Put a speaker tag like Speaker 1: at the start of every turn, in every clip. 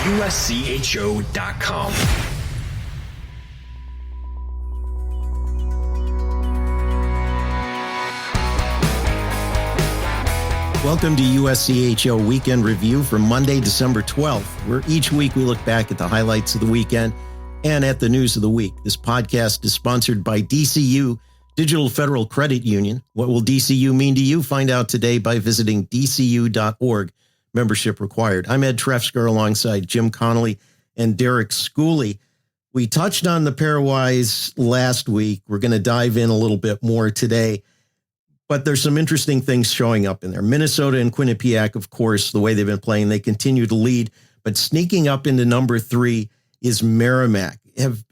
Speaker 1: USCHO.com.
Speaker 2: Welcome to USCHO Weekend Review for Monday, December 12th, where each week we look back at the highlights of the weekend and at the news of the week. This podcast is sponsored by DCU, Digital Federal Credit Union. What will DCU mean to you? Find out today by visiting dcu.org. Membership required. I'm Ed Trefzger alongside Jim Connelly and Derek Schooley. We touched on the PairWise last week. We're going to dive in a little bit more today. But there's some interesting things showing up in there. Minnesota and Quinnipiac, of course, the way they've been playing, they continue to lead. But sneaking up into number 3 is Merrimack.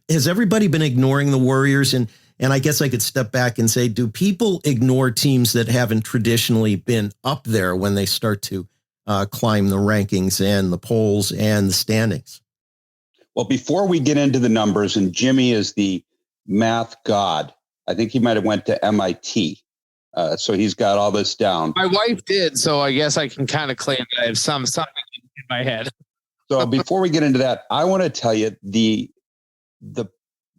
Speaker 2: Has everybody been ignoring the Warriors? And I guess I could step back and say, do people ignore teams that haven't traditionally been up there when they start to climb the rankings and the polls and the standings?
Speaker 3: Well, before we get into the numbers, and Jimmy is the math god, I think he might have went to MIT. So he's got all this down.
Speaker 4: My wife did, so I guess I can kind of claim that I have something in my head.
Speaker 3: So before we get into that, I want to tell you the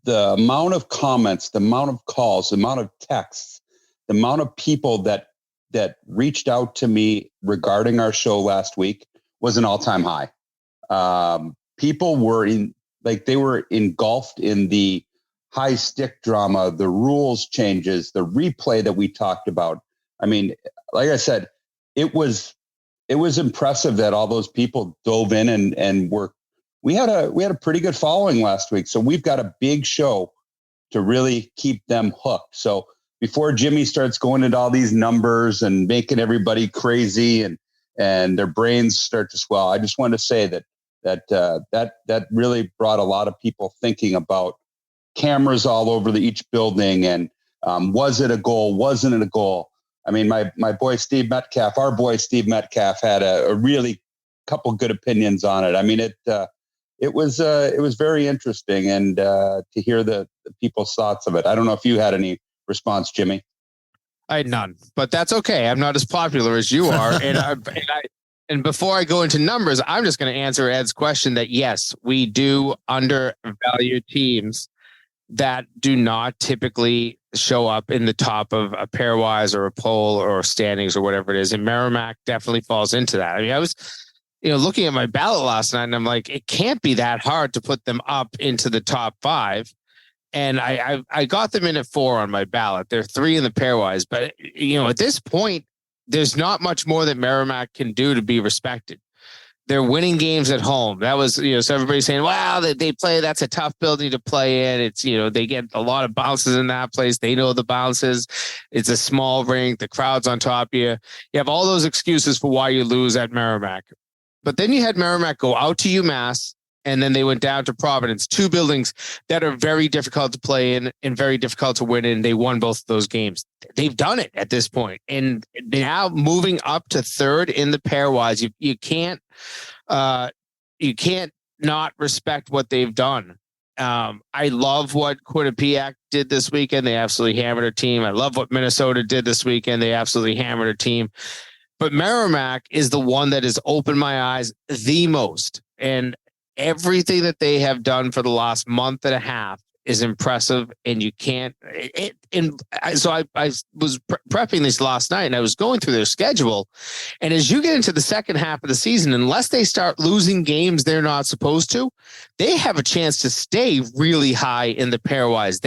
Speaker 3: amount of comments, the amount of calls, the amount of texts, the amount of people that reached out to me regarding our show last week was an all-time high. People were they were engulfed in the high stick drama, the rules changes, the replay that we talked about. I mean, like I said, it was impressive that all those people dove in and we had a pretty good following last week. So we've got a big show to really keep them hooked. So before Jimmy starts going into all these numbers and making everybody crazy and their brains start to swell, I just want to say that really brought a lot of people thinking about cameras all over each building. And was it a goal? Wasn't it a goal? I mean, my boy, Steve Metcalf, our boy, Steve Metcalf had a really couple good opinions on it. I mean, it was very interesting and to hear the people's thoughts of it. I don't know if you had any response, Jimmy.
Speaker 4: I had none, but that's okay. I'm not as popular as you are. And before I go into numbers, I'm just going to answer Ed's question that yes, we do undervalue teams that do not typically show up in the top of a PairWise or a poll or standings or whatever it is. And Merrimack definitely falls into that. I mean, I was, looking at my ballot last night and I'm like, it can't be that hard to put them up into the top 5. And I got them in at 4 on my ballot. They're 3 in the PairWise, but at this point, there's not much more that Merrimack can do to be respected. They're winning games at home. That was, so everybody's saying, wow, they play, that's a tough building to play in. It's, they get a lot of bounces in that place. They know the bounces. It's a small rink. The crowd's on top of you. You have all those excuses for why you lose at Merrimack. But then you had Merrimack go out to UMass, and then they went down to Providence, 2 buildings that are very difficult to play in and very difficult to win in. They won both of those games. They've done it at this point. And now moving up to 3rd in the PairWise, you can't not respect what they've done. I love what Quinnipiac did this weekend. They absolutely hammered their team. I love what Minnesota did this weekend. They absolutely hammered their team. But Merrimack is the one that has opened my eyes the most. And everything that they have done for the last month and a half is impressive, and you can't. So I was prepping this last night, and I was going through their schedule. And as you get into the second half of the season, unless they start losing games they're not supposed to, they have a chance to stay really high in the PairWise.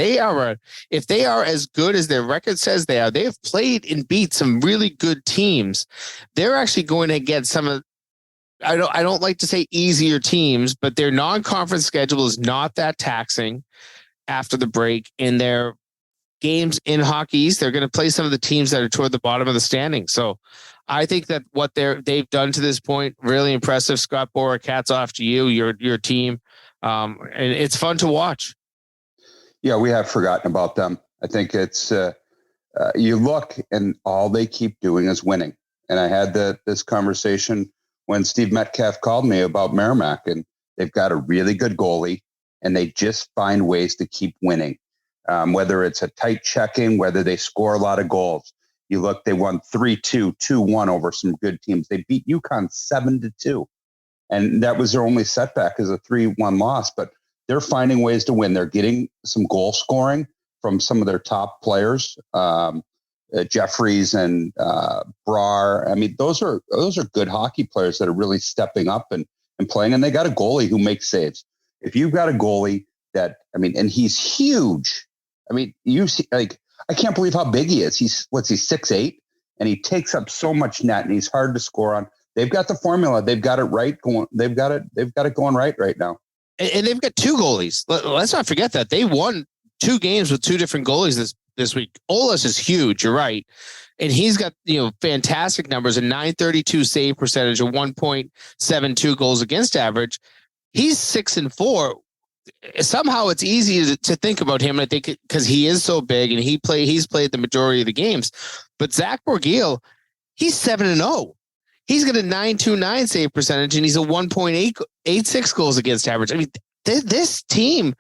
Speaker 4: If they are as good as their record says they are, they have played and beat some really good teams. They're actually going to get some of. I don't like to say easier teams, but their non-conference schedule is not that taxing after the break. In their games in Hockey East, they're going to play some of the teams that are toward the bottom of the standings. So I think that what they've done to this point, really impressive. Scott Borick, hats off to you, your team. And it's fun to watch.
Speaker 3: Yeah, we have forgotten about them. I think it's you look and all they keep doing is winning. And I had this conversation when Steve Metcalf called me about Merrimack, and they've got a really good goalie, and they just find ways to keep winning. Whether it's a tight checking, whether they score a lot of goals. You look, they won 3-2, 2-1 over some good teams. They beat UConn 7-2. And that was their only setback, is a 3-1 loss, but they're finding ways to win. They're getting some goal scoring from some of their top players, Jeffries and Brar. I mean, those are good hockey players that are really stepping up and playing. And they got a goalie who makes saves. If you've got a goalie that, I mean, and he's huge. I mean, you see, like, I can't believe how big he is. He's 6'8", and he takes up so much net, and he's hard to score on. They've got the formula. They've got it right. They've got it going right now.
Speaker 4: And they've got two goalies. Let's not forget that they won 2 games with 2 different goalies this week. Olas is huge. You're right. And he's got, fantastic numbers, a .932 save percentage, a 1.72 goals against average. He's 6-4. Somehow it's easy to think about him. I think because he is so big and he's played the majority of the games. But Zach Borgiel, he's 7-0. He's got a .929 save percentage, and he's a 1.86 goals against average. I mean, this team,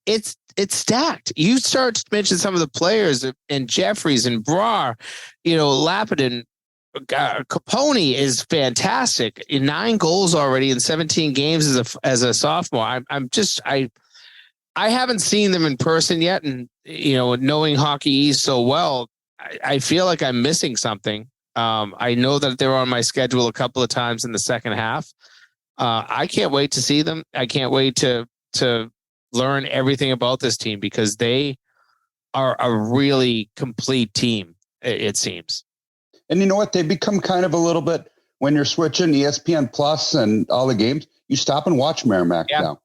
Speaker 4: it's stacked. You start to mention some of the players, and Jeffries and Brar, Lapidin, Capone is fantastic. 9 goals already in 17 games as a sophomore. I haven't seen them in person yet, and knowing Hockey East so well, I feel like I'm missing something. I know that they're on my schedule a couple of times in the second half. I can't wait to see them. I can't wait to learn everything about this team, because they are a really complete team, it seems.
Speaker 3: And you know what? They become kind of a little bit, when you're switching ESPN Plus and all the games, you stop and watch Merrimack now.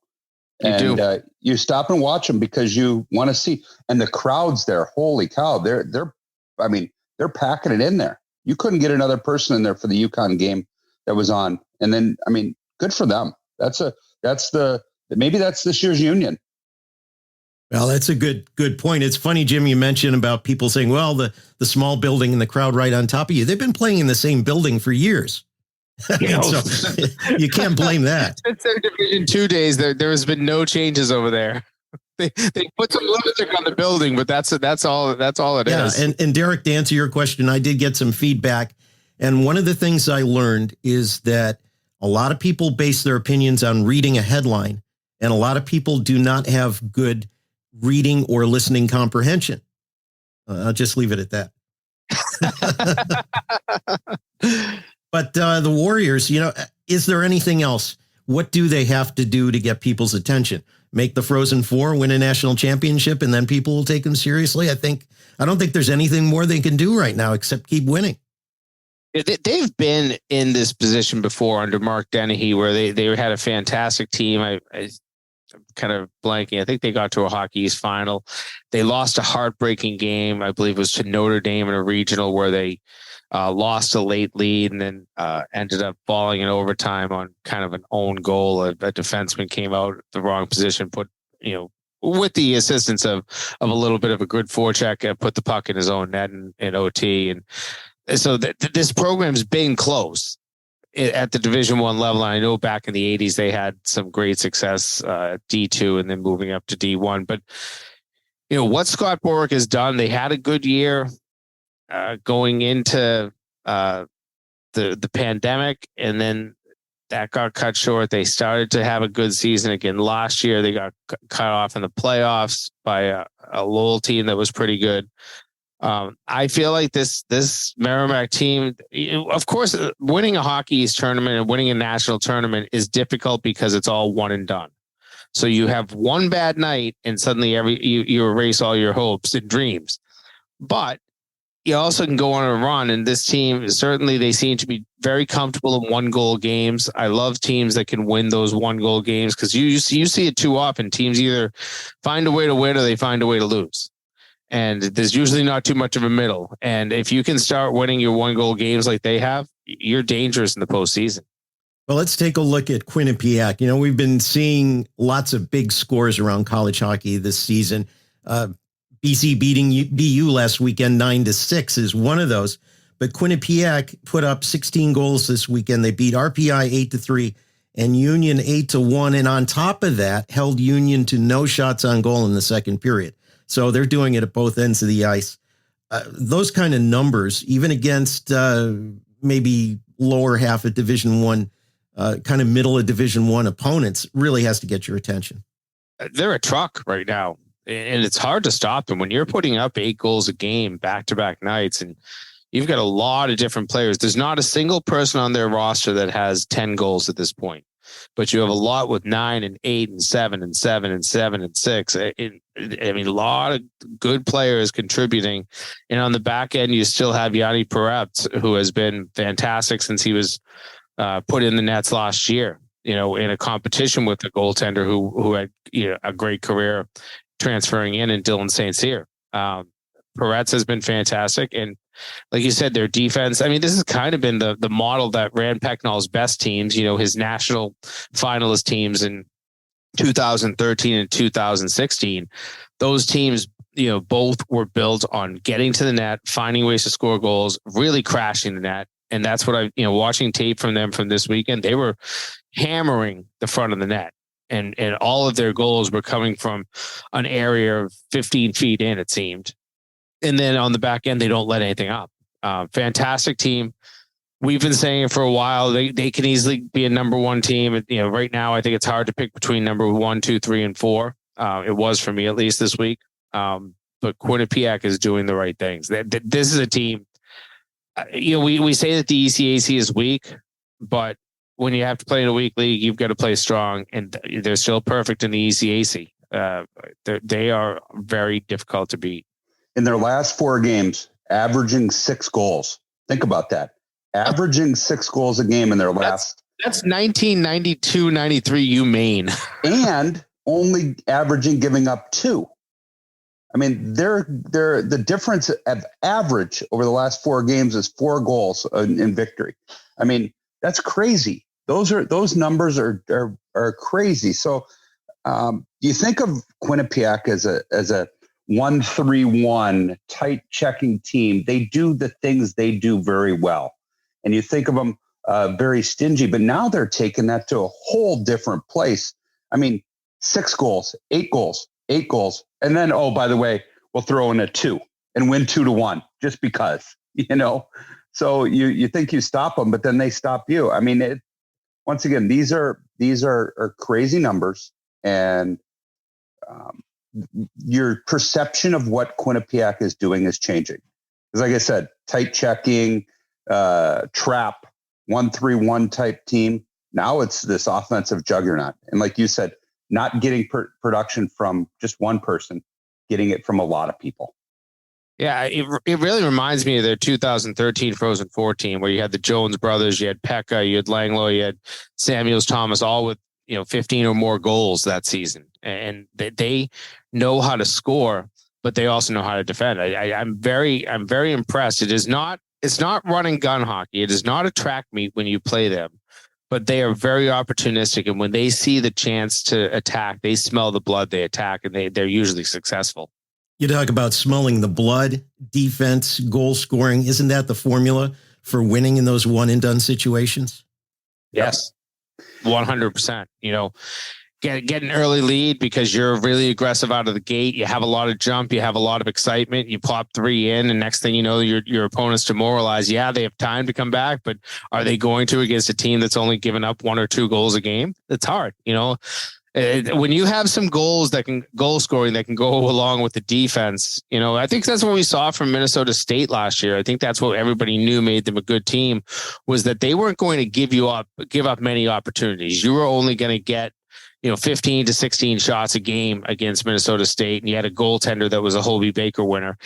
Speaker 3: And you stop and watch them because you want to see. And the crowds there, holy cow, they're packing it in there. You couldn't get another person in there for the UConn game that was on. And then, I mean, good for them. Maybe that's this year's Union.
Speaker 2: Well, that's a good point. It's funny, Jim, you mentioned about people saying, well, the small building and the crowd right on top of you. They've been playing in the same building for years. So you can't blame that.
Speaker 4: Since their Division II days, there has been no changes over there. They put some lipstick on the building, but that's all it is. And
Speaker 2: Derek, to answer your question, I did get some feedback. And one of the things I learned is that a lot of people base their opinions on reading a headline, and a lot of people do not have good reading or listening comprehension. I'll just leave it at that. But the Warriors, is there anything else? What do they have to do to get people's attention? Make the Frozen Four, win a national championship, and then people will take them seriously? I don't think there's anything more they can do right now except keep winning.
Speaker 4: They've been in this position before under Mark Dennehy, where they had a fantastic team. I'm kind of blanking. I think they got to a Hockey East final. They lost a heartbreaking game, I believe it was to Notre Dame in a regional, where they lost a late lead and then ended up falling in overtime on kind of an own goal. A defenseman came out the wrong position, put, with the assistance of a little bit of a good forecheck, put the puck in his own net in OT. And so this program's been close at the Division I level. I know back in the 80s, they had some great success at D2 and then moving up to D1. But, what Scott Borwick has done, they had a good year going into the pandemic, and then that got cut short. They started to have a good season again last year. They got cut off in the playoffs by a Lowell team that was pretty good. I feel like this Merrimack team, of course, winning a Hockey East tournament and winning a national tournament is difficult because it's all one and done. So you have one bad night and suddenly you erase all your hopes and dreams. But you also can go on a run, and this team, certainly they seem to be very comfortable in 1-goal games. I love teams that can win those 1-goal games, because you see it too often. Teams either find a way to win or they find a way to lose. And there's usually not too much of a middle. And if you can start winning your 1-goal games like they have, you're dangerous in the postseason.
Speaker 2: Well, let's take a look at Quinnipiac. We've been seeing lots of big scores around college hockey this season. BC beating BU last weekend 9-6 is one of those. But Quinnipiac put up 16 goals this weekend. They beat RPI 8-3 and Union 8-1. And on top of that, held Union to no shots on goal in the second period. So they're doing it at both ends of the ice. Those kind of numbers, even against maybe lower half of Division kind of middle of Division I opponents really has to get your attention.
Speaker 4: They're a truck right now, and it's hard to stop them when you're putting up 8 goals a game back-to-back nights, and you've got a lot of different players. There's not a single person on their roster that has 10 goals at this point, but you have a lot with 9 and 8 and 7 and 7 and 7 and 6. I mean, a lot of good players contributing. And on the back end, you still have Yanni Peretz, who has been fantastic since he was put in the nets last year, in a competition with a goaltender who had a great career transferring in, and Dylan St. Cyr. Peretz has been fantastic. And like you said, their defense, I mean, this has kind of been the model that ran Pecknold's best teams, his national finalist teams in 2013 and 2016. Those teams, both were built on getting to the net, finding ways to score goals, really crashing the net. And that's what watching tape from them from this weekend, they were hammering the front of the net. And all of their goals were coming from an area of 15 feet in, it seemed. And then on the back end, they don't let anything up. Fantastic team. We've been saying it for a while. They can easily be a number 1 team. Right now, I think it's hard to pick between number 1, 2, 3, and 4. It was for me, at least this week. But Quinnipiac is doing the right things. This is a team. We say that the ECAC is weak, but when you have to play in a weak league, you've got to play strong, and they're still perfect in the ECAC. They are very difficult to beat.
Speaker 3: In their last 4 games, averaging 6 goals. Think about that. Averaging 6 goals a game in their last.
Speaker 4: That's 1992, 93 UMaine.
Speaker 3: And only giving up 2. I mean, they're the difference of average over the last 4 games is 4 goals in victory. I mean, that's crazy. Those numbers are crazy. So you think of Quinnipiac as a 1-3-1 tight checking team. They do the things they do very well. And you think of them very stingy, but now they're taking that to a whole different place. I mean, 6 goals, 8 goals, 8 goals. And then, oh, by the way, we'll throw in a 2 and win 2-1 just because, so you think you stop them, but then they stop you. I mean, once again, these are crazy numbers, and your perception of what Quinnipiac is doing is changing. Because like I said, tight checking, trap, 1-3-1 type team. Now it's this offensive juggernaut. And like you said, not getting production from just one person, getting it from a lot of people.
Speaker 4: Yeah, it really reminds me of their 2013 Frozen Four team, where you had the Jones brothers, you had Pekka, you had Langlo, you had Samuels Thomas, all with 15 or more goals that season, and they know how to score, but they also know how to defend. I'm very impressed. It's not run and gun hockey. It is not a track meet when you play them, but they are very opportunistic, and when they see the chance to attack, they smell the blood, they attack, and they're usually successful.
Speaker 2: You talk about smelling the blood, defense, goal scoring. Isn't that the formula for winning in those one and done situations?
Speaker 4: Yes, 100%. Get an early lead because you're really aggressive out of the gate. You have a lot of jump. You have a lot of excitement. You pop 3 in, and next thing you know, your opponent's demoralized. Yeah, they have time to come back, but are they going to against a team that's only given up 1 or 2 goals a game? It's hard, When you have some goal scoring that can go along with the defense, I think that's what we saw from Minnesota State last year. I think that's what everybody knew made them a good team, was that they weren't going to give up many opportunities. You were only going to get 15 to 16 shots a game against Minnesota State, and you had a goaltender that was a Hobie Baker winner.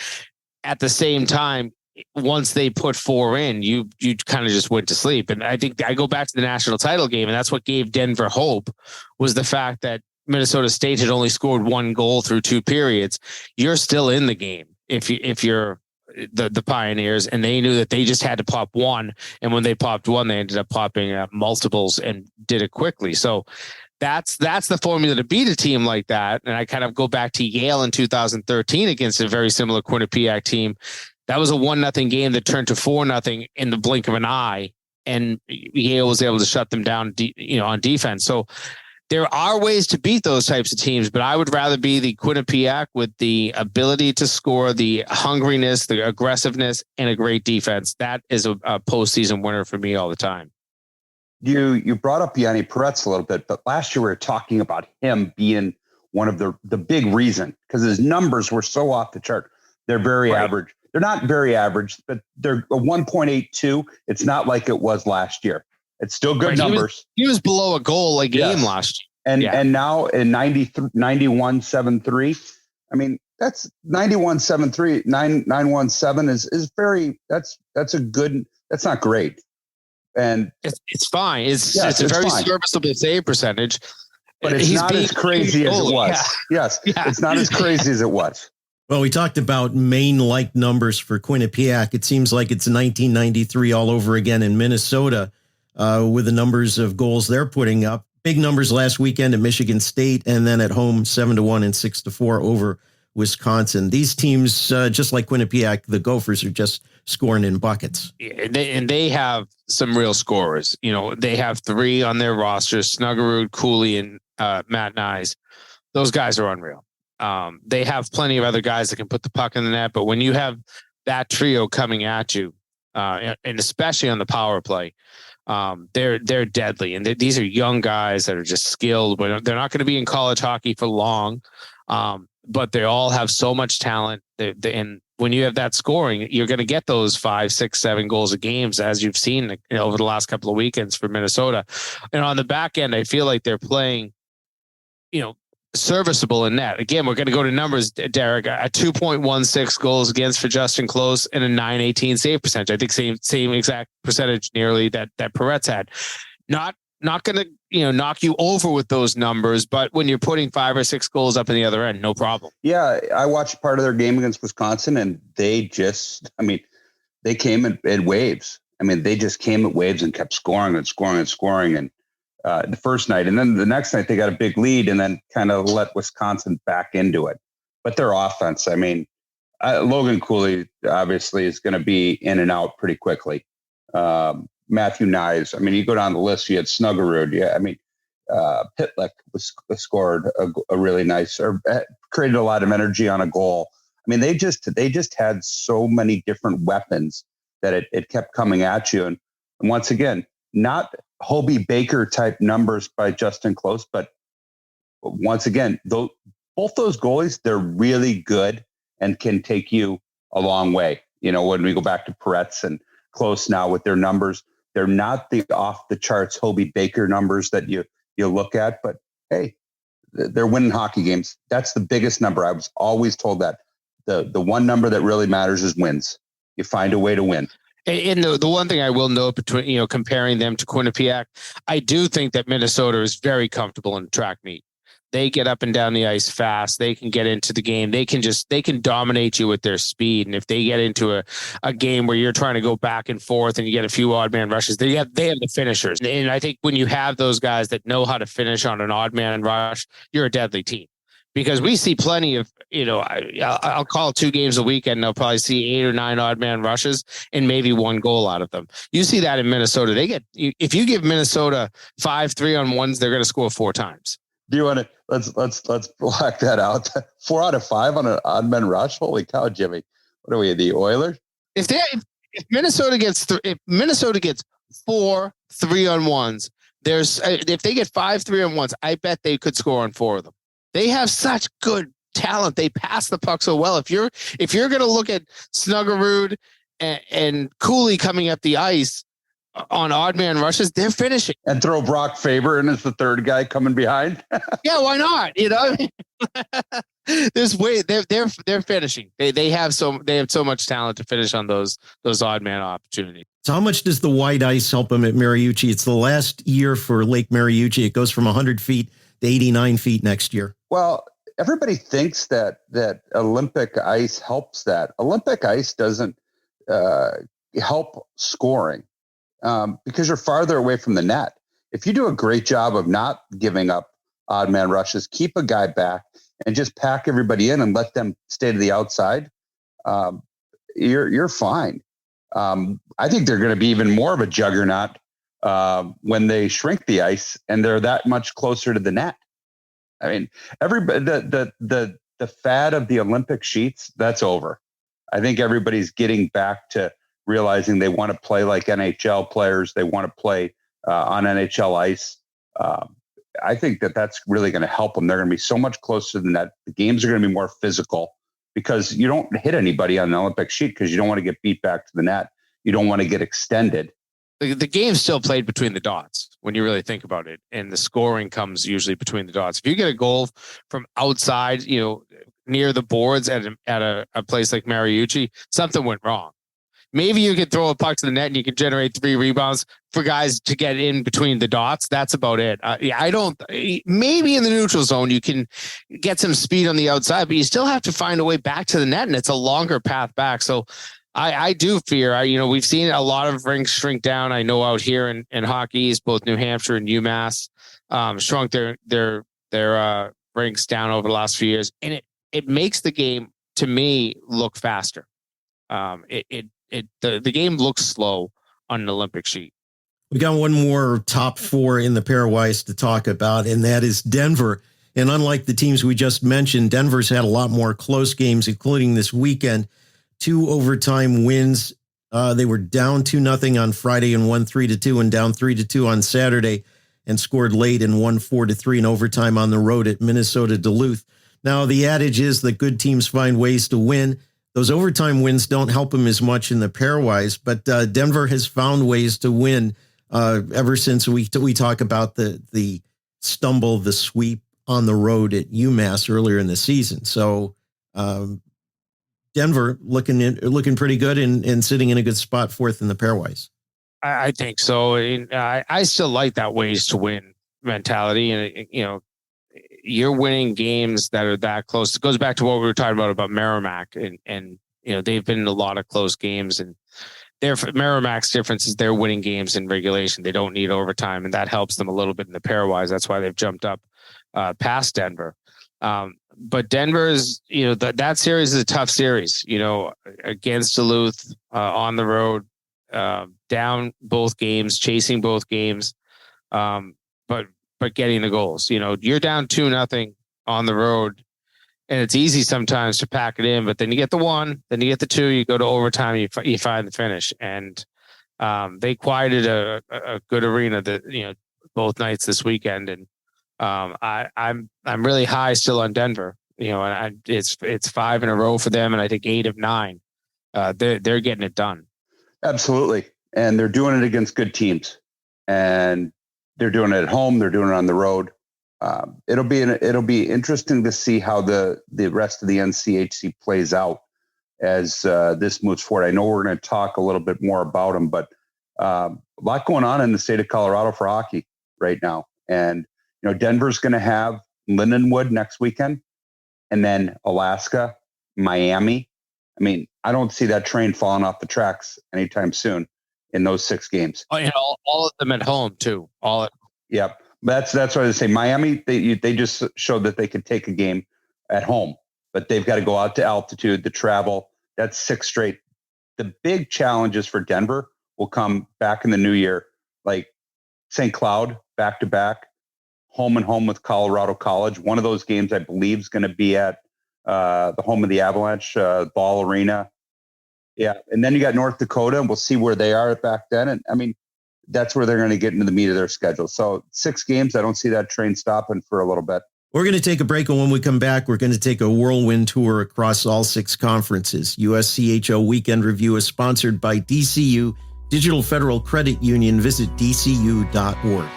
Speaker 4: At the same time, once they put 4 in, you kind of just went to sleep. And I think I go back to the national title game, and that's what gave Denver hope, was the fact that Minnesota State had only scored 1 goal through 2 periods. You're still in the game if you're the Pioneers, and they knew that they just had to pop 1. And when they popped 1, they ended up popping multiples and did it quickly. So that's the formula to beat a team like that. And I kind of go back to Yale in 2013 against a very similar Quinnipiac team. That was a 1-0 game that turned to 4-0 in the blink of an eye, and Yale was able to shut them down, on defense. So there are ways to beat those types of teams, but I would rather be the Quinnipiac with the ability to score, the hungriness, the aggressiveness, and a great defense. That is a postseason winner for me all the time.
Speaker 3: you brought up Yanni Peretz a little bit, but last year we were talking about him being one of the big reason because his numbers were so off the chart. They're very average. They're not very average, but they're a 1.82. It's not like it was last year. It's still good numbers.
Speaker 4: He was below a goal a game last
Speaker 3: year. And now in 91.73, I mean, that's 91.73, 917 is very, that's a good, that's not great. And
Speaker 4: it's fine. It's a very serviceable save percentage.
Speaker 3: But it's not as crazy as it was. Yeah. Yes. Yeah. It's not as crazy as it was.
Speaker 2: Well, we talked about Maine-like numbers for Quinnipiac. It seems like it's 1993 all over again in Minnesota with the numbers of goals they're putting up. Big numbers last weekend at Michigan State, and then at home 7-1 and 6-4 over Wisconsin. These teams, just like Quinnipiac, the Gophers are just scoring in buckets.
Speaker 4: Yeah, they have some real scorers. You know, they have 3 on their roster: Snuggerud, Schooley, and Matt Nyes. Those guys are unreal. They have plenty of other guys that can put the puck in the net, but when you have that trio coming at you, and especially on the power play, they're deadly. And these are young guys that are just skilled. But they're not going to be in college hockey for long, but they all have so much talent. And when you have that scoring, you're going to get those 5, 6, 7 goals a games, as you've seen over the last couple of weekends for Minnesota. And on the back end, I feel like they're playing, serviceable in net. Again, we're going to go to numbers, Derek. A 2.16 goals against for Justin Close and a 918 save percentage. I think same exact percentage nearly that Peretz had. Not going to knock you over with those numbers, but when you're putting 5 or 6 goals up in the other end, no problem.
Speaker 3: Yeah, I watched part of their game against Wisconsin, and they came in waves. I mean, they just came at waves and kept scoring and scoring and scoring. And the first night, and then the next night they got a big lead and then kind of let Wisconsin back into it. But their offense, I mean, Logan Schooley obviously is going to be in and out pretty quickly. Matthew Nyes, I mean, you go down the list, you had Snuggerud. Yeah, I mean, Pitlick scored a really nice, or created a lot of energy on a goal. I mean, they just had so many different weapons that it kept coming at you. And once again, not Hobie Baker type numbers by Justin Close, but once again, both those goalies, they're really good and can take you a long way. When we go back to Peretz and Close now with their numbers, they're not the off the charts Hobie Baker numbers that you look at, but hey, they're winning hockey games. That's the biggest number. I was always told that the one number that really matters is wins. You find a way to win.
Speaker 4: And the one thing I will note between, comparing them to Quinnipiac, I do think that Minnesota is very comfortable in track meet. They get up and down the ice fast. They can get into the game. They can dominate you with their speed. And if they get into a game where you're trying to go back and forth and you get a few odd man rushes, they have the finishers. And I think when you have those guys that know how to finish on an odd man rush, you're a deadly team. Because we see plenty of, I'll call 2 games a week and they'll probably see 8 or 9 odd man rushes and maybe 1 goal out of them. You see that in Minnesota. If you give Minnesota 5 3-on-1s, they're going to score 4 times.
Speaker 3: Do you want to let's black that out? 4 out of 5 on an odd man rush. Holy cow, Jimmy! What are we, the Oilers?
Speaker 4: If Minnesota gets 4 3-on-1s, if they get 5 3-on-1s, I bet they could score on 4 of them. They have such good talent. They pass the puck so well. If you're going to look at Snuggerud and Schooley coming up the ice on odd man rushes, they're finishing.
Speaker 3: And throw Brock Faber in as the third guy coming behind.
Speaker 4: Yeah, why not? They're finishing. They have so much talent to finish on those odd man opportunities.
Speaker 2: So how much does the white ice help them at Mariucci? It's the last year for Lake Mariucci. It goes from 100 feet to 89 feet next year.
Speaker 3: Well, everybody thinks that Olympic ice helps that. Olympic ice doesn't help scoring because you're farther away from the net. If you do a great job of not giving up odd man rushes, keep a guy back and just pack everybody in and let them stay to the outside, you're fine. I think they're going to be even more of a juggernaut when they shrink the ice and they're that much closer to the net. I mean, everybody, the fad of the Olympic sheets, that's over. I think everybody's getting back to realizing they want to play like NHL players. They want to play on NHL ice. I think that's really going to help them. They're going to be so much closer than that. The games are going to be more physical because you don't hit anybody on the Olympic sheet because you don't want to get beat back to the net. You don't want to get extended.
Speaker 4: The game's still played between the dots when you really think about it. And the scoring comes usually between the dots. If you get a goal from outside, near the boards at a place like Mariucci, something went wrong. Maybe you could throw a puck to the net and you can generate 3 rebounds for guys to get in between the dots. That's about it. Maybe in the neutral zone, you can get some speed on the outside, but you still have to find a way back to the net, and it's a longer path back. So I do fear, we've seen a lot of rinks shrink down. I know out here in Hockey East, both New Hampshire and UMass shrunk their rinks down over the last few years. And it makes the game, to me, look faster. The game looks slow on an Olympic sheet.
Speaker 2: We got one more top 4 in the PairWise to talk about, and that is Denver. And unlike the teams we just mentioned, Denver's had a lot more close games, including this weekend. 2 overtime wins. They were down 2-0 on Friday and won 3-2, and down 3-2 on Saturday, and scored late and won 4-3 in overtime on the road at Minnesota Duluth. Now, the adage is that good teams find ways to win. Those overtime wins don't help them as much in the PairWise, but Denver has found ways to win ever since we talk about the stumble, the sweep on the road at UMass earlier in the season. So Denver looking pretty good and sitting in a good spot 4th in the PairWise.
Speaker 4: I think so. I still like that ways to win mentality, and you're winning games that are that close. It goes back to what we were talking about Merrimack, and they've been in a lot of close games, and Merrimack's difference is they're winning games in regulation. They don't need overtime, and that helps them a little bit in the PairWise. That's why they've jumped up past Denver. But Denver's, that series is a tough series, against Duluth on the road, down both games, chasing both games. But getting the goals, you're down 2-0 on the road, and it's easy sometimes to pack it in, but then you get the 1, then you get the 2, you go to overtime, you find the finish. And they quieted a good arena both nights this weekend. And I'm really high still on Denver, and it's 5 in a row for them. And I think 8 of 9, they're getting it done.
Speaker 3: Absolutely. And they're doing it against good teams, and they're doing it at home. They're doing it on the road. It'll be interesting to see how the rest of the NCHC plays out as this moves forward. I know we're going to talk a little bit more about them, but a lot going on in the state of Colorado for hockey right now. And Denver's going to have Lindenwood next weekend, and then Alaska, Miami. I mean, I don't see that train falling off the tracks anytime soon in those 6 games.
Speaker 4: Oh, all of them at home too.
Speaker 3: Yep. That's what I say. Miami, they just showed that they could take a game at home, but they've got to go out to altitude, the travel. That's 6 straight. The big challenges for Denver will come back in the new year, like St. Cloud, back-to-back, home and home with Colorado College. One of those games, I believe, is going to be at the home of the Avalanche, Ball Arena. Yeah. And then you got North Dakota, and we'll see where they are back then. And I mean, that's where they're going to get into the meat of their schedule. So 6 games, I don't see that train stopping for a little bit.
Speaker 2: We're going to take a break, and when we come back, we're going to take a whirlwind tour across all 6 conferences. USCHO Weekend Review is sponsored by DCU, Digital Federal Credit Union. Visit dcu.org.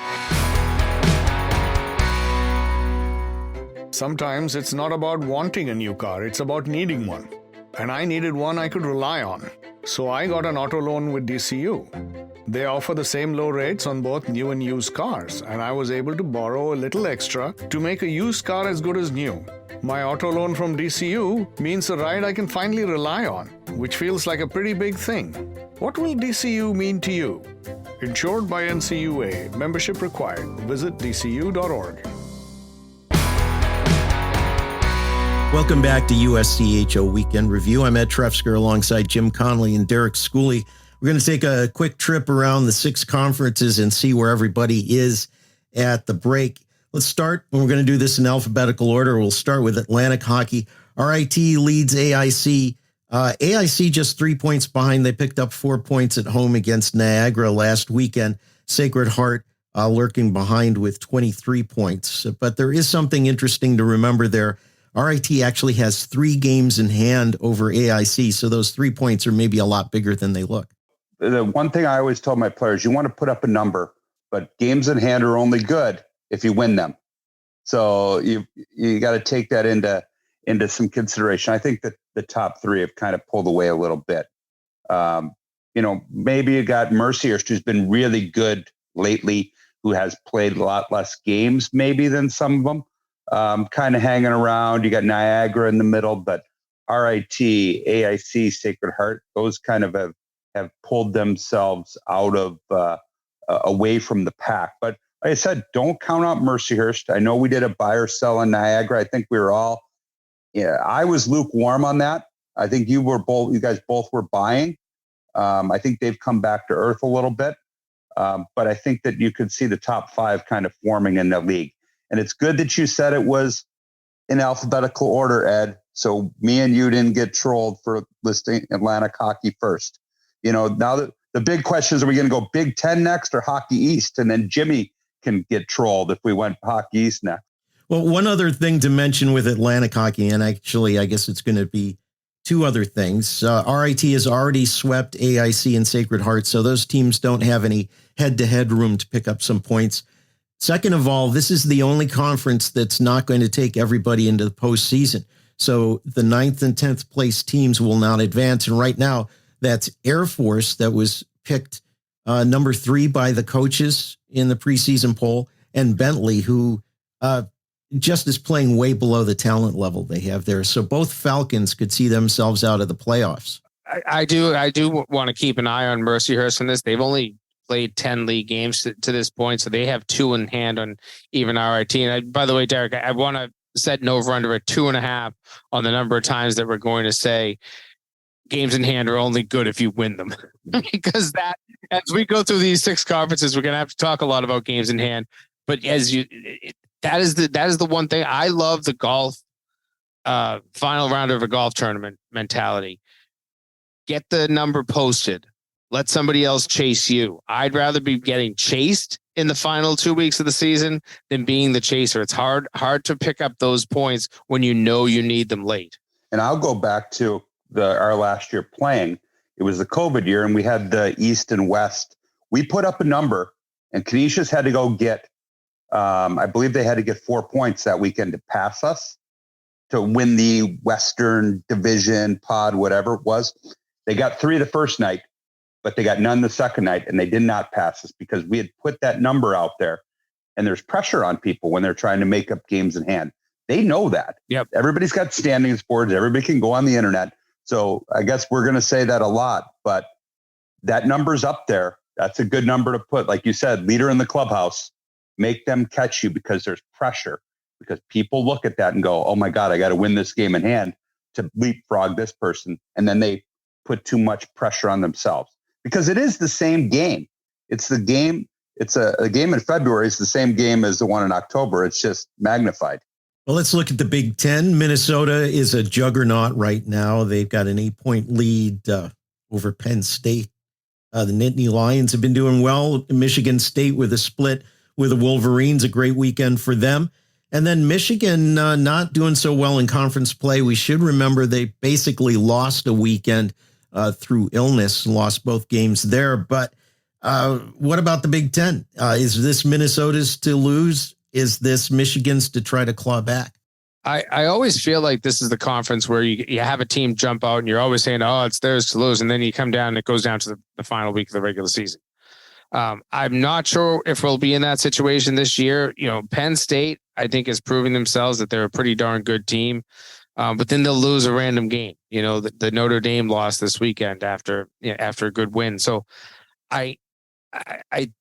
Speaker 1: Sometimes it's not about wanting a new car, it's about needing one. And I needed one I could rely on. So I got an auto loan with DCU. They offer the same low rates on both new and used cars, and I was able to borrow a little extra to make a used car as good as new. My auto loan from DCU means a ride I can finally rely on, which feels like a pretty big thing. What will DCU mean to you? Insured by NCUA. Membership required. Visit dcu.org.
Speaker 2: Welcome back to USCHO Weekend Review. I'm Ed Trefzger alongside Jim Connelly and Derek Schooley. We're going to take a quick trip around the 6 conferences and see where everybody is at the break. Let's start, and we're going to do this in alphabetical order. We'll start with Atlantic Hockey. RIT leads AIC. AIC just 3 points behind. They picked up 4 points at home against Niagara last weekend. Sacred Heart lurking behind with 23 points. But there is something interesting to remember there. RIT actually has 3 games in hand over AIC, so those 3 points are maybe a lot bigger than they look.
Speaker 3: The one thing I always tell my players, you want to put up a number, but games in hand are only good if you win them. So you got to take that into some consideration. I think that the top 3 have kind of pulled away a little bit. Maybe you got Mercyhurst, who's been really good lately, who has played a lot less games maybe than some of them, kind of hanging around. You got Niagara in the middle, but RIT, AIC, Sacred Heart, those kind of have pulled themselves out of away from the pack. But like I said, don't count out Mercyhurst. I know we did a buy or sell in Niagara. I think we were all, I was lukewarm on that. I think you guys both were buying. I think they've come back to earth a little bit. But I think that you could see the top 5 kind of forming in the league. And it's good that you said it was in alphabetical order, Ed. So me and you didn't get trolled for listing Atlantic Hockey first. Now the big question is, are we going to go Big Ten next or Hockey East? And then Jimmy can get trolled if we went Hockey East next.
Speaker 2: Well, one other thing to mention with Atlantic Hockey, and actually I guess it's going to be 2 other things. RIT has already swept AIC and Sacred Heart, so those teams don't have any head-to-head room to pick up some points. Second of all, this is the only conference that's not going to take everybody into the postseason. So the 9th and 10th place teams will not advance. And right now, that's Air Force that was picked number 3 by the coaches in the preseason poll, and Bentley, who just is playing way below the talent level they have there. So both Falcons could see themselves out of the playoffs.
Speaker 4: I do want to keep an eye on Mercyhurst in this. They've only played 10 league games to this point, so they have 2 in hand on even RIT. And by the way, Derek, I want to set an over-under at 2.5 on the number of times that we're going to say games in hand are only good if you win them. Because that, as we go through these 6 conferences, we're going to have to talk a lot about games in hand. But that is the one thing I love, the golf final round of a golf tournament mentality. Get the number posted. Let somebody else chase you. I'd rather be getting chased in the final 2 weeks of the season than being the chaser. It's hard to pick up those points when you know you need them late.
Speaker 3: And I'll go back to our last year playing. It was the COVID year, and we had the East and West. We put up a number, and Canisius had to go get, I believe they had to get 4 points that weekend to pass us to win the Western Division pod, whatever it was. They got 3 the first night, but they got none the second night, and they did not pass us because we had put that number out there. And there's pressure on people when they're trying to make up games in hand. They know that.
Speaker 4: Yep.
Speaker 3: Everybody's got standings boards. Everybody can go on the internet. So I guess we're going to say that a lot, but that number's up there. That's a good number to put. Like you said, leader in the clubhouse, make them catch you because there's pressure, because people look at that and go, oh my God, I got to win this game in hand to leapfrog this person. And then they put too much pressure on themselves because it is the same game. It's the game. It's a game in February. It's the same game as the one in October. It's just magnified.
Speaker 2: Well, let's look at the Big Ten. Minnesota is a juggernaut right now. They've got an 8-point lead over Penn State. The Nittany Lions have been doing well. Michigan State with a split with the Wolverines, a great weekend for them. And then Michigan not doing so well in conference play. We should remember they basically lost a weekend through illness, lost both games there. But what about the Big Ten? Is this Minnesota's to lose? Is this Michigan's to try to claw back?
Speaker 4: I always feel like this is the conference where you have a team jump out and you're always saying, oh, it's theirs to lose. And then you come down and it goes down to the final week of the regular season. I'm not sure if we'll be in that situation this year. Penn State, I think, is proving themselves that they're a pretty darn good team. But then they'll lose a random game. The Notre Dame lost this weekend after a good win. So I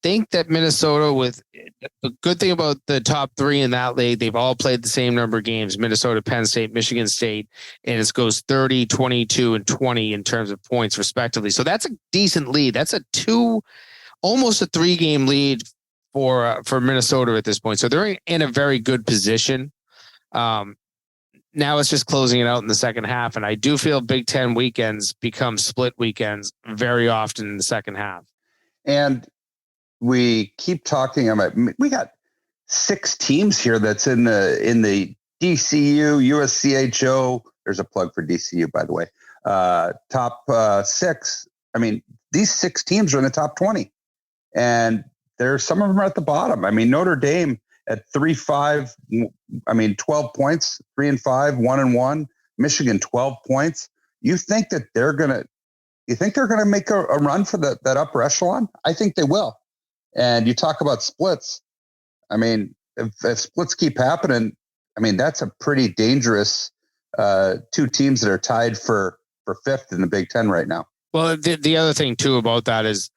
Speaker 4: think that Minnesota, with the good thing about the top 3 in that league, they've all played the same number of games: Minnesota, Penn State, Michigan State, and it goes 30, 22, and 20 in terms of points respectively. So that's a decent lead. That's almost a 3-game lead for Minnesota at this point. So they're in a very good position. Now it's just closing it out in the second half, and I do feel Big Ten weekends become split weekends very often in the second half.
Speaker 3: And we keep talking about, we got 6 teams here that's in the DCU, USCHO. There's a plug for DCU, by the way. Top 6. I mean, these 6 teams are in the top 20, and some of them are at the bottom. I mean, Notre Dame at 3-5. I mean, 12 points, 3-5, 1-1. Michigan 12 points. You think they're gonna make a run for that upper echelon? I think they will. And you talk about splits. I mean, if splits keep happening, I mean, that's a pretty dangerous 2 teams that are tied for 5th in the Big Ten right now.
Speaker 4: Well, the other thing too about that is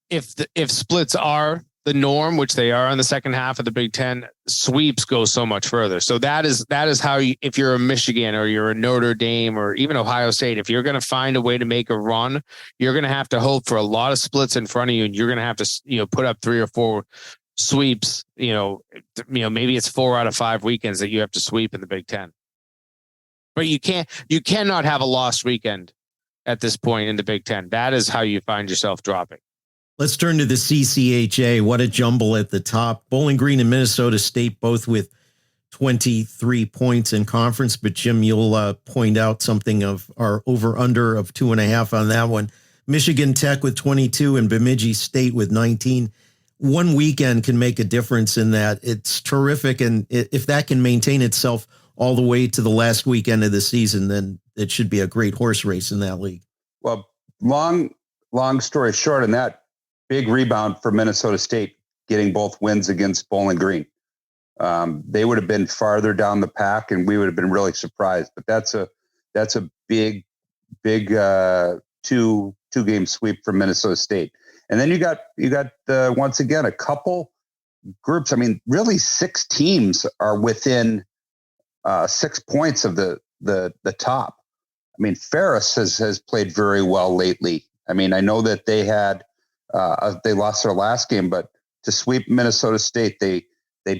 Speaker 4: if splits are the norm, which they are in the second half of the Big Ten, sweeps go so much further. So that is how if you're a Michigan or you're a Notre Dame or even Ohio State, if you're going to find a way to make a run, you're going to have to hope for a lot of splits in front of you, and you're going to have to put up 3 or 4 sweeps. Maybe it's 4 out of 5 weekends that you have to sweep in the Big Ten. But you cannot have a lost weekend at this point in the Big Ten. That is how you find yourself dropping.
Speaker 2: Let's turn to the CCHA. What a jumble at the top. Bowling Green and Minnesota State both with 23 points in conference. But Jim, you'll point out something of our over-under of 2.5 on that one. Michigan Tech with 22 and Bemidji State with 19. One weekend can make a difference in that. It's terrific. And if that can maintain itself all the way to the last weekend of the season, then it should be a great horse race in that league.
Speaker 3: Well, long story short, in that, big rebound for Minnesota State getting both wins against Bowling Green. They would have been farther down the pack, and we would have been really surprised. But that's a big 2-game sweep from Minnesota State. And then you got once again a couple groups. I mean, really 6 teams are within 6 points of the top. I mean, Ferris has played very well lately. I mean, I know that they lost their last game, but to sweep Minnesota State, they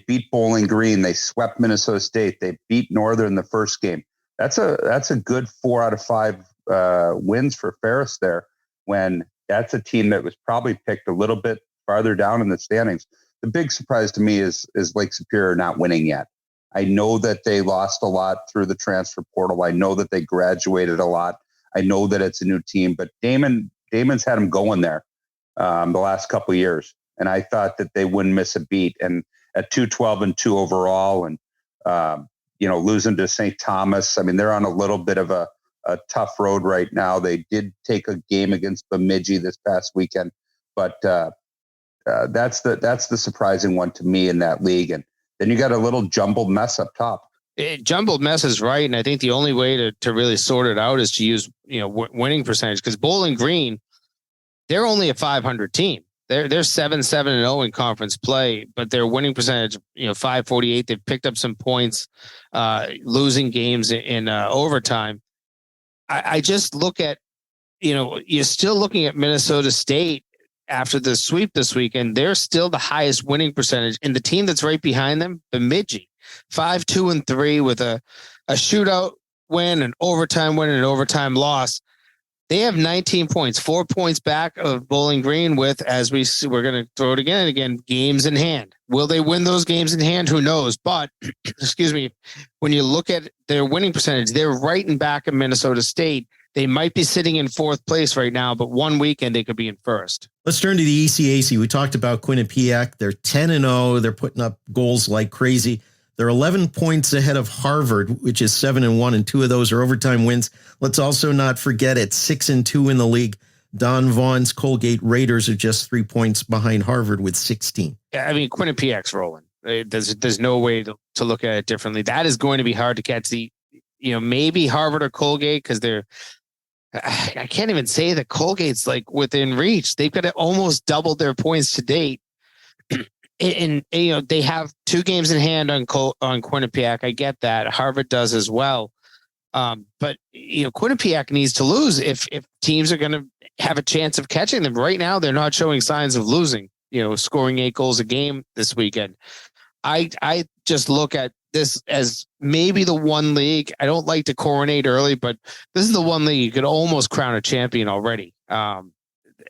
Speaker 3: beat Bowling Green, they swept Minnesota State, they beat Northern the first game. That's a good 4 out of 5 wins for Ferris there, when that's a team that was probably picked a little bit farther down in the standings. The big surprise to me is Lake Superior not winning yet. I know that they lost a lot through the transfer portal. I know that they graduated a lot. I know that it's a new team, but Damon's had them going there the last couple of years. And I thought that they wouldn't miss a beat. And at 2-12-2 overall, and losing to St. Thomas, I mean, they're on a little bit of a tough road right now. They did take a game against Bemidji this past weekend, but that's the surprising one to me in that league. And then you got a little jumbled mess up top.
Speaker 4: Jumbled mess is right, and I think the only way to really sort it out is to use winning percentage, because Bowling Green, they're only a 500 team. They're 7-7-0 in conference play, but their winning percentage, 548. They've picked up some points, losing games in overtime. I just look at, you're still looking at Minnesota State after the sweep this weekend. They're still the highest winning percentage, and the team that's right behind them, Bemidji, 5-2-3 with a shootout win, an overtime win, and an overtime loss. They have 19 points, 4 points back of Bowling Green with, as we're going to throw it again and again, games in hand. Will they win those games in hand? Who knows? But, excuse me, when you look at their winning percentage, they're right in back of Minnesota State. They might be sitting in 4th place right now, but one weekend they could be in 1st.
Speaker 2: Let's turn to the ECAC. We talked about Quinnipiac. They're 10-0. They're putting up goals like crazy. They're 11 points ahead of Harvard, which is 7-1, and 2 of those are overtime wins. Let's also not forget at 6-2 in the league, Don Vaughn's Colgate Raiders are just 3 points behind Harvard with 16.
Speaker 4: Yeah, I mean, Quinnipiac's rolling. There's no way to look at it differently. That is going to be hard to catch. Maybe Harvard or Colgate, because I can't even say that Colgate's like within reach. They've got to almost double their points to date. And they have 2 games in hand on Quinnipiac. I get that. Harvard does as well. But Quinnipiac needs to lose if teams are going to have a chance of catching them. Right now, they're not showing signs of losing. Scoring 8 goals a game this weekend. I just look at this as maybe the one league. I don't like to coronate early, but this is the one league you could almost crown a champion already.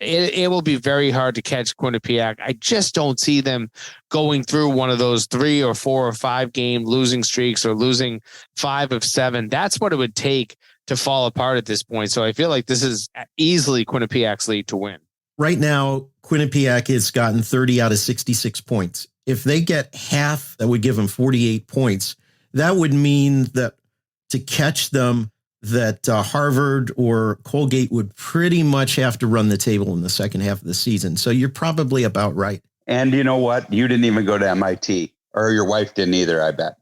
Speaker 4: it will be very hard to catch Quinnipiac. I just don't see them going through one of those 3 or 4 or 5 game losing streaks or losing 5 of 7. That's what it would take to fall apart at this point. So I feel like this is easily Quinnipiac's lead to win.
Speaker 2: Right now, Quinnipiac has gotten 30 out of 66 points. If they get half, that would give them 48 points. That would mean that to catch them, that Harvard or Colgate would pretty much have to run the table in the second half of the season. So you're probably about right.
Speaker 3: And you know what? You didn't even go to MIT, or your wife didn't either, I bet.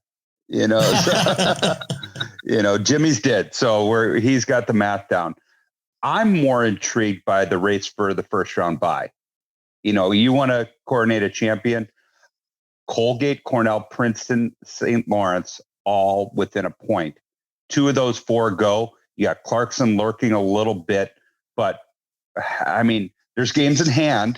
Speaker 3: You know, Jimmy's did. So he's got the math down. I'm more intrigued by the race for the first round bye. You want to coordinate a champion. Colgate, Cornell, Princeton, St. Lawrence, all within a point. 2 of those 4 go. You got Clarkson lurking a little bit, but I mean, there's games in hand.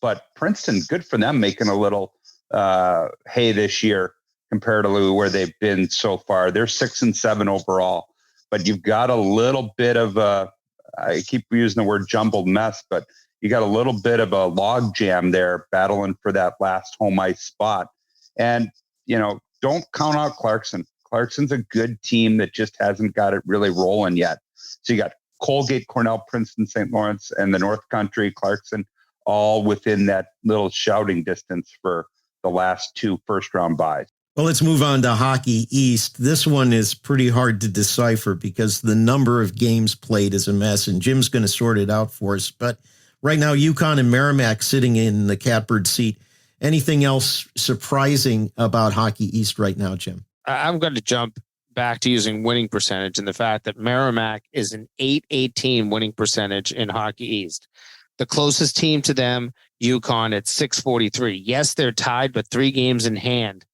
Speaker 3: But Princeton, good for them, making a little hay this year compared to where they've been so far. They're 6-7 overall, but you've got a little bit of I keep using the word jumbled mess, but you got a little bit of a log jam there battling for that last home ice spot. And, don't count out Clarkson. Clarkson's a good team that just hasn't got it really rolling yet. So you got Colgate, Cornell, Princeton, St. Lawrence, and the North Country, Clarkson, all within that little shouting distance for the last 2 first-round byes.
Speaker 2: Well, let's move on to Hockey East. This one is pretty hard to decipher because the number of games played is a mess, and Jim's going to sort it out for us. But right now, UConn and Merrimack sitting in the catbird seat. Anything else surprising about Hockey East right now, Jim?
Speaker 4: I'm going to jump back to using winning percentage and the fact that Merrimack is an .818 winning percentage in Hockey East. The closest team to them, UConn, at .643. Yes, they're tied, but 3 games in hand.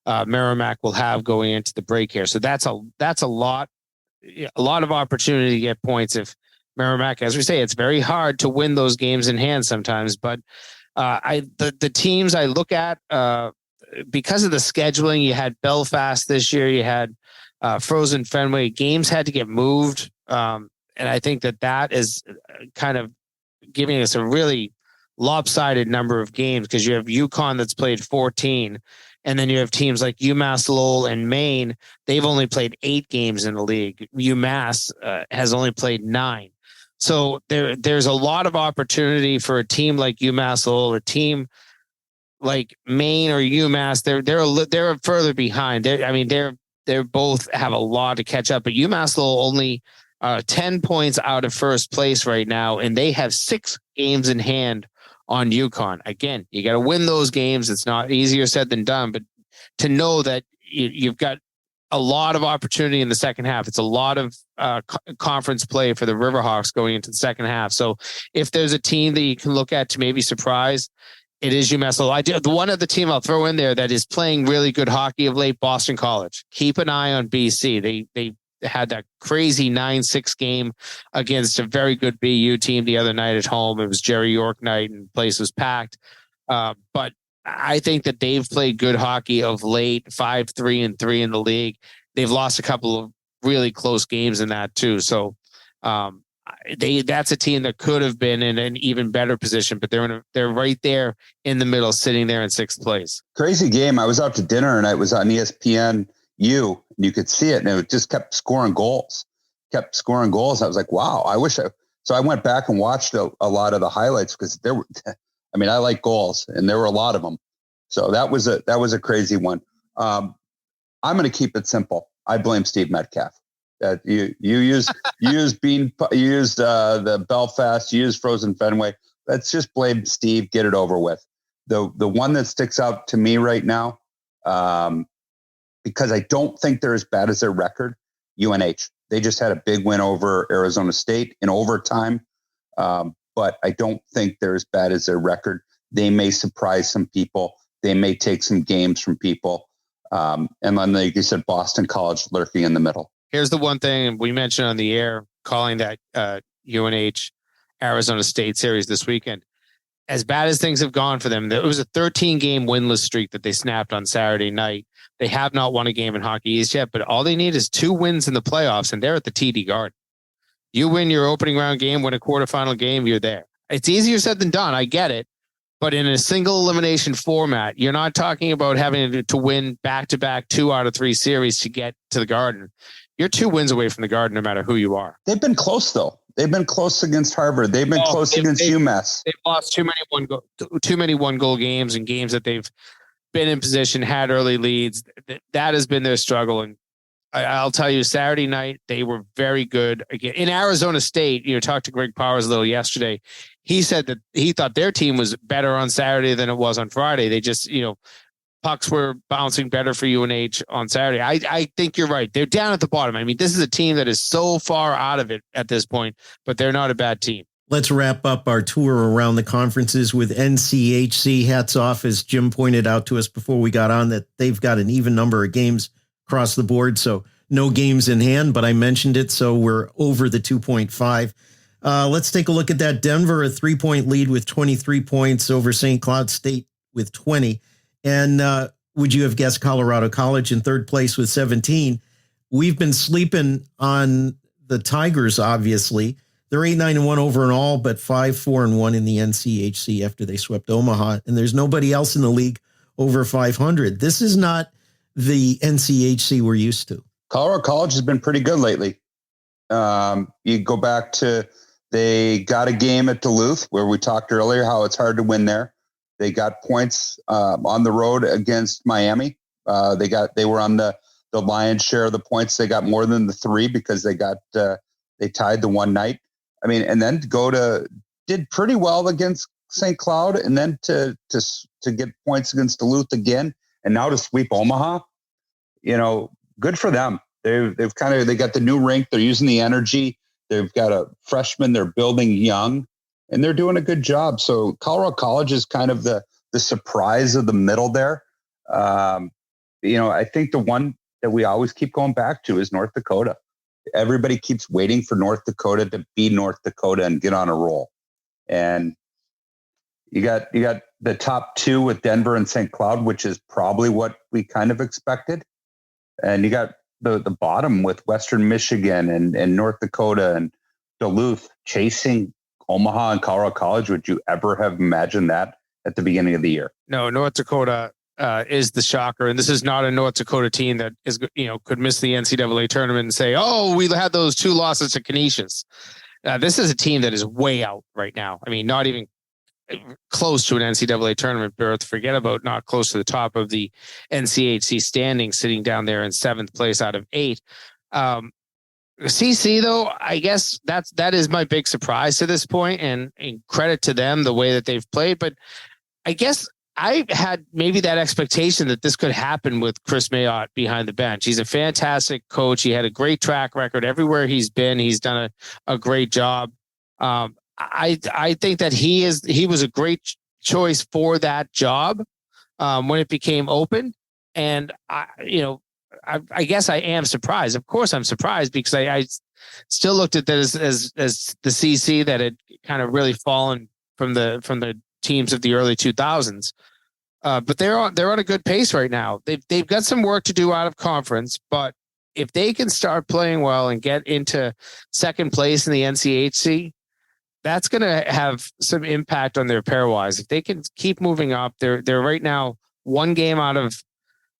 Speaker 4: Merrimack will have going into the break here. So that's a lot of opportunity to get points if Merrimack, as we say, it's very hard to win those games in hand sometimes. But the teams I look at, because of the scheduling, you had Belfast this year, you had Frozen Fenway. Games had to get moved. And I think that is kind of giving us a really lopsided number of games because you have UConn that's played 14. And then you have teams like UMass Lowell and Maine. They've only played 8 games in the league. UMass has only played 9. So there's a lot of opportunity for a team like UMass Lowell, a team like Maine or UMass. They're further behind. They're both have a lot to catch up. But UMass Lowell only 10 points out of first place right now, and they have 6 games in hand on UConn. Again, you got to win those games. It's not easier said than done, but to know that you've got a lot of opportunity in the second half. It's a lot of conference play for the Riverhawks going into the second half. So if there's a team that you can look at to maybe surprise, it is UMass Lowell. The one other team I'll throw in there that is playing really good hockey of late, Boston College. Keep an eye on BC. They had that crazy 9-6 game against a very good BU team the other night at home. It was Jerry York night and the place was packed. But I think that they've played good hockey of late, 5-3-3 in the league. They've lost a couple of really close games in that too. So that's a team that could have been in an even better position, but they're right there in the middle, sitting there in 6th place.
Speaker 3: Crazy game. I was out to dinner and it was on ESPN. You could see it, and it just kept scoring goals. I was like, wow, so I went back and watched a lot of the highlights because I like goals and there were a lot of them. So that was a crazy one. I'm going to keep it simple. I blame Steve Metcalf. You used the Belfast, you used Frozen Fenway. Let's just blame Steve, get it over with. The one that sticks out to me right now, because I don't think they're as bad as their record, UNH. They just had a big win over Arizona State in overtime, but I don't think they're as bad as their record. They may surprise some people. They may take some games from people. And then, like you said, Boston College lurking in the middle.
Speaker 4: Here's the one thing we mentioned on the air, calling that UNH Arizona State series this weekend. As bad as things have gone for them, it was a 13-game winless streak that they snapped on Saturday night. They have not won a game in Hockey East yet, but all they need is 2 wins in the playoffs, and they're at the TD Garden. You win your opening round game, win a quarterfinal game, you're there. It's easier said than done. I get it. But in a single elimination format, you're not talking about having to win back-to-back 2 out of 3 series to get to the Garden. You're 2 wins away from the Garden, no matter who you are.
Speaker 3: They've been close, though. They've been close against Harvard. They've been close against UMass.
Speaker 4: They've lost too many one-goal games and games that they've been in position, had early leads. That has been their struggle. And I'll tell you, Saturday night, they were very good. Again, in Arizona State, talked to Greg Powers a little yesterday. He said that he thought their team was better on Saturday than it was on Friday. They just, pucks were bouncing better for UNH on Saturday. I think you're right. They're down at the bottom. I mean, this is a team that is so far out of it at this point, but they're not a bad team.
Speaker 2: Let's wrap up our tour around the conferences with NCHC. Hats off, as Jim pointed out to us before we got on, that they've got an even number of games across the board. So no games in hand, but I mentioned it. So we're over the 2.5. Let's take a look at that. Denver, a 3-point lead with 23 points over St. Cloud State with 20. And would you have guessed Colorado College in third place with 17? We've been sleeping on the Tigers, obviously. They're 8-9-1 overall, but 5-4-1 in the NCHC after they swept Omaha. And there's nobody else in the league over 500. This is not the NCHC we're used to.
Speaker 3: Colorado College has been pretty good lately. You go back to, they got a game at Duluth where we talked earlier how it's hard to win there. They got points on the road against Miami. They were on the lion's share of the points. They got more than the 3 because they tied the one night. I mean, and then did pretty well against St. Cloud, and then to get points against Duluth again, and now to sweep Omaha. Good for them. They got the new rink. They're using the energy. They've got a freshman. They're building young, and they're doing a good job. So Colorado College is kind of the surprise of the middle there. I think the one that we always keep going back to is North Dakota. Everybody keeps waiting for North Dakota to be North Dakota and get on a roll. And you got the top 2 with Denver and St. Cloud, which is probably what we kind of expected. And you got the bottom with Western Michigan and North Dakota and Duluth chasing Omaha and Colorado College. Would you ever have imagined that at the beginning of the year?
Speaker 4: No, North Dakota is the shocker. And this is not a North Dakota team that is, could miss the NCAA tournament and say, oh, we had those 2 losses to Canisius. This is a team that is way out right now. I mean, not even close to an NCAA tournament berth. Forget about not close to the top of the NCHC standing, sitting down there in 7th place out of 8. CC, though, I guess that is my big surprise to this point, and credit to them, the way that they've played. But I guess I had maybe that expectation that this could happen with Chris Mayotte behind the bench. He's a fantastic coach. He had a great track record everywhere he's been. He's done a great job. I think that he was a great choice for that job when it became open. And I guess I am surprised. Of course I'm surprised, because I still looked at that as the CC that had kind of really fallen from the teams of the early 2000s. But they're on a good pace right now. They've got some work to do out of conference, but if they can start playing well and get into 2nd place in the NCHC, that's going to have some impact on their PairWise. If they can keep moving up, they're right now 1 game out of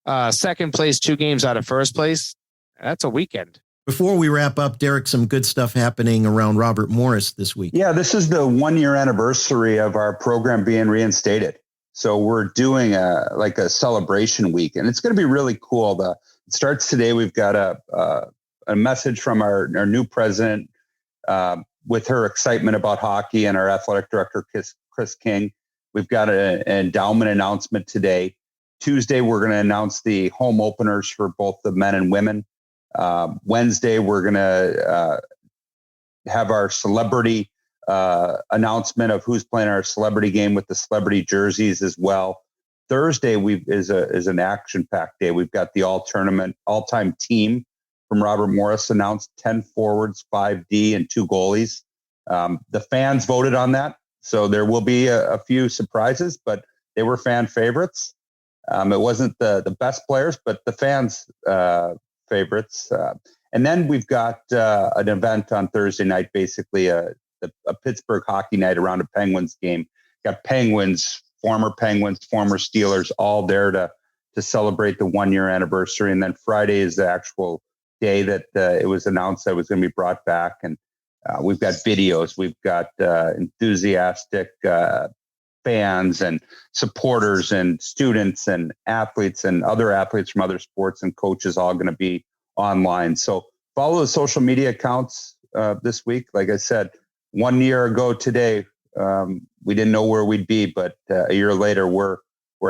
Speaker 4: 2nd place, 2 games out of 1st place. That's a weekend.
Speaker 2: Before we wrap up, Derek, some good stuff happening around Robert Morris this week.
Speaker 3: Yeah, this is the 1-year anniversary of our program being reinstated. So we're doing a celebration week, and it's going to be really cool. It starts today. We've got a message from our new president with her excitement about hockey, and our athletic director, Chris King. We've got an endowment announcement today. Tuesday, we're going to announce the home openers for both the men and women. Wednesday, we're going to have our celebrity announcement of who's playing our celebrity game with the celebrity jerseys as well. Thursday is an action-packed day. We've got the all-time team from Robert Morris announced, 10 forwards, 5D, and 2 goalies. The fans voted on that, so there will be a few surprises, but they were fan favorites. It wasn't the best players, but the fans' favorites. And then we've got an event on Thursday night, basically a Pittsburgh hockey night around a Penguins game. Got Penguins, former Steelers, all there to celebrate the 1-year anniversary. And then Friday is the actual day that it was announced that it was going to be brought back. And we've got videos, we've got enthusiastic fans and supporters and students and athletes and other athletes from other sports and coaches all going to be online. So follow the social media accounts this week. Like I said, 1 year ago today, we didn't know where we'd be, but a year later, we're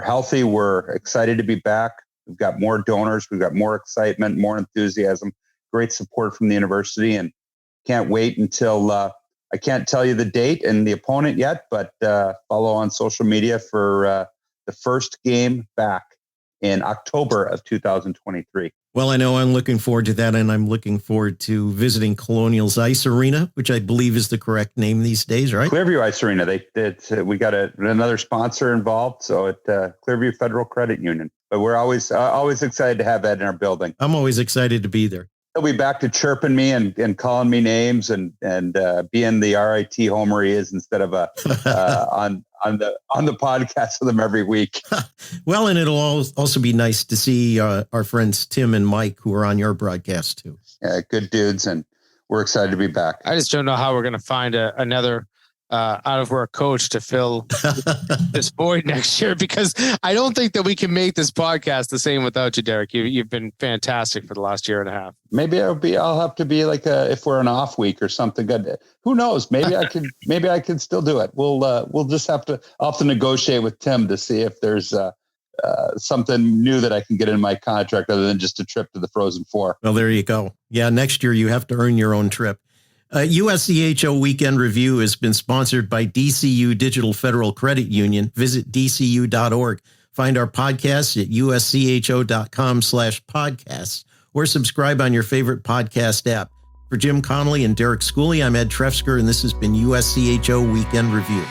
Speaker 3: healthy. We're excited to be back. We've got more donors. We've got more excitement, more enthusiasm, great support from the university, and can't wait until I can't tell you the date and the opponent yet, but follow on social media for the first game back in October of 2023.
Speaker 2: Well, I know I'm looking forward to that, and I'm looking forward to visiting Colonial's Ice Arena, which I believe is the correct name these days, right?
Speaker 3: Clearview Ice Arena. We got another sponsor involved, so at Clearview Federal Credit Union. But we're always excited to have Ed in our building.
Speaker 2: I'm always excited to be there.
Speaker 3: He'll be back to chirping me and calling me names and being the RIT homer he is instead of on the podcast with him every week.
Speaker 2: Well, and it'll also be nice to see our friends Tim and Mike, who are on your broadcast too.
Speaker 3: Yeah, good dudes, and we're excited to be back.
Speaker 4: I just don't know how we're going to find another out of work coach to fill this void next year, because I don't think that we can make this podcast the same without you, Derek. You've been fantastic for the last year and a half.
Speaker 3: Maybe I'll have to be like if we're an off week or something good. Who knows? Maybe I can still do it. We'll just have to negotiate with Tim to see if there's something new that I can get in my contract other than just a trip to the Frozen Four.
Speaker 2: Well, there you go. Yeah. Next year you have to earn your own trip. USCHO Weekend Review has been sponsored by DCU Digital Federal Credit Union. Visit dcu.org. Find our podcasts at uscho.com/podcasts or subscribe on your favorite podcast app. For Jim Connelly and Derek Schooley, I'm Ed Trefzger, and this has been USCHO Weekend Review.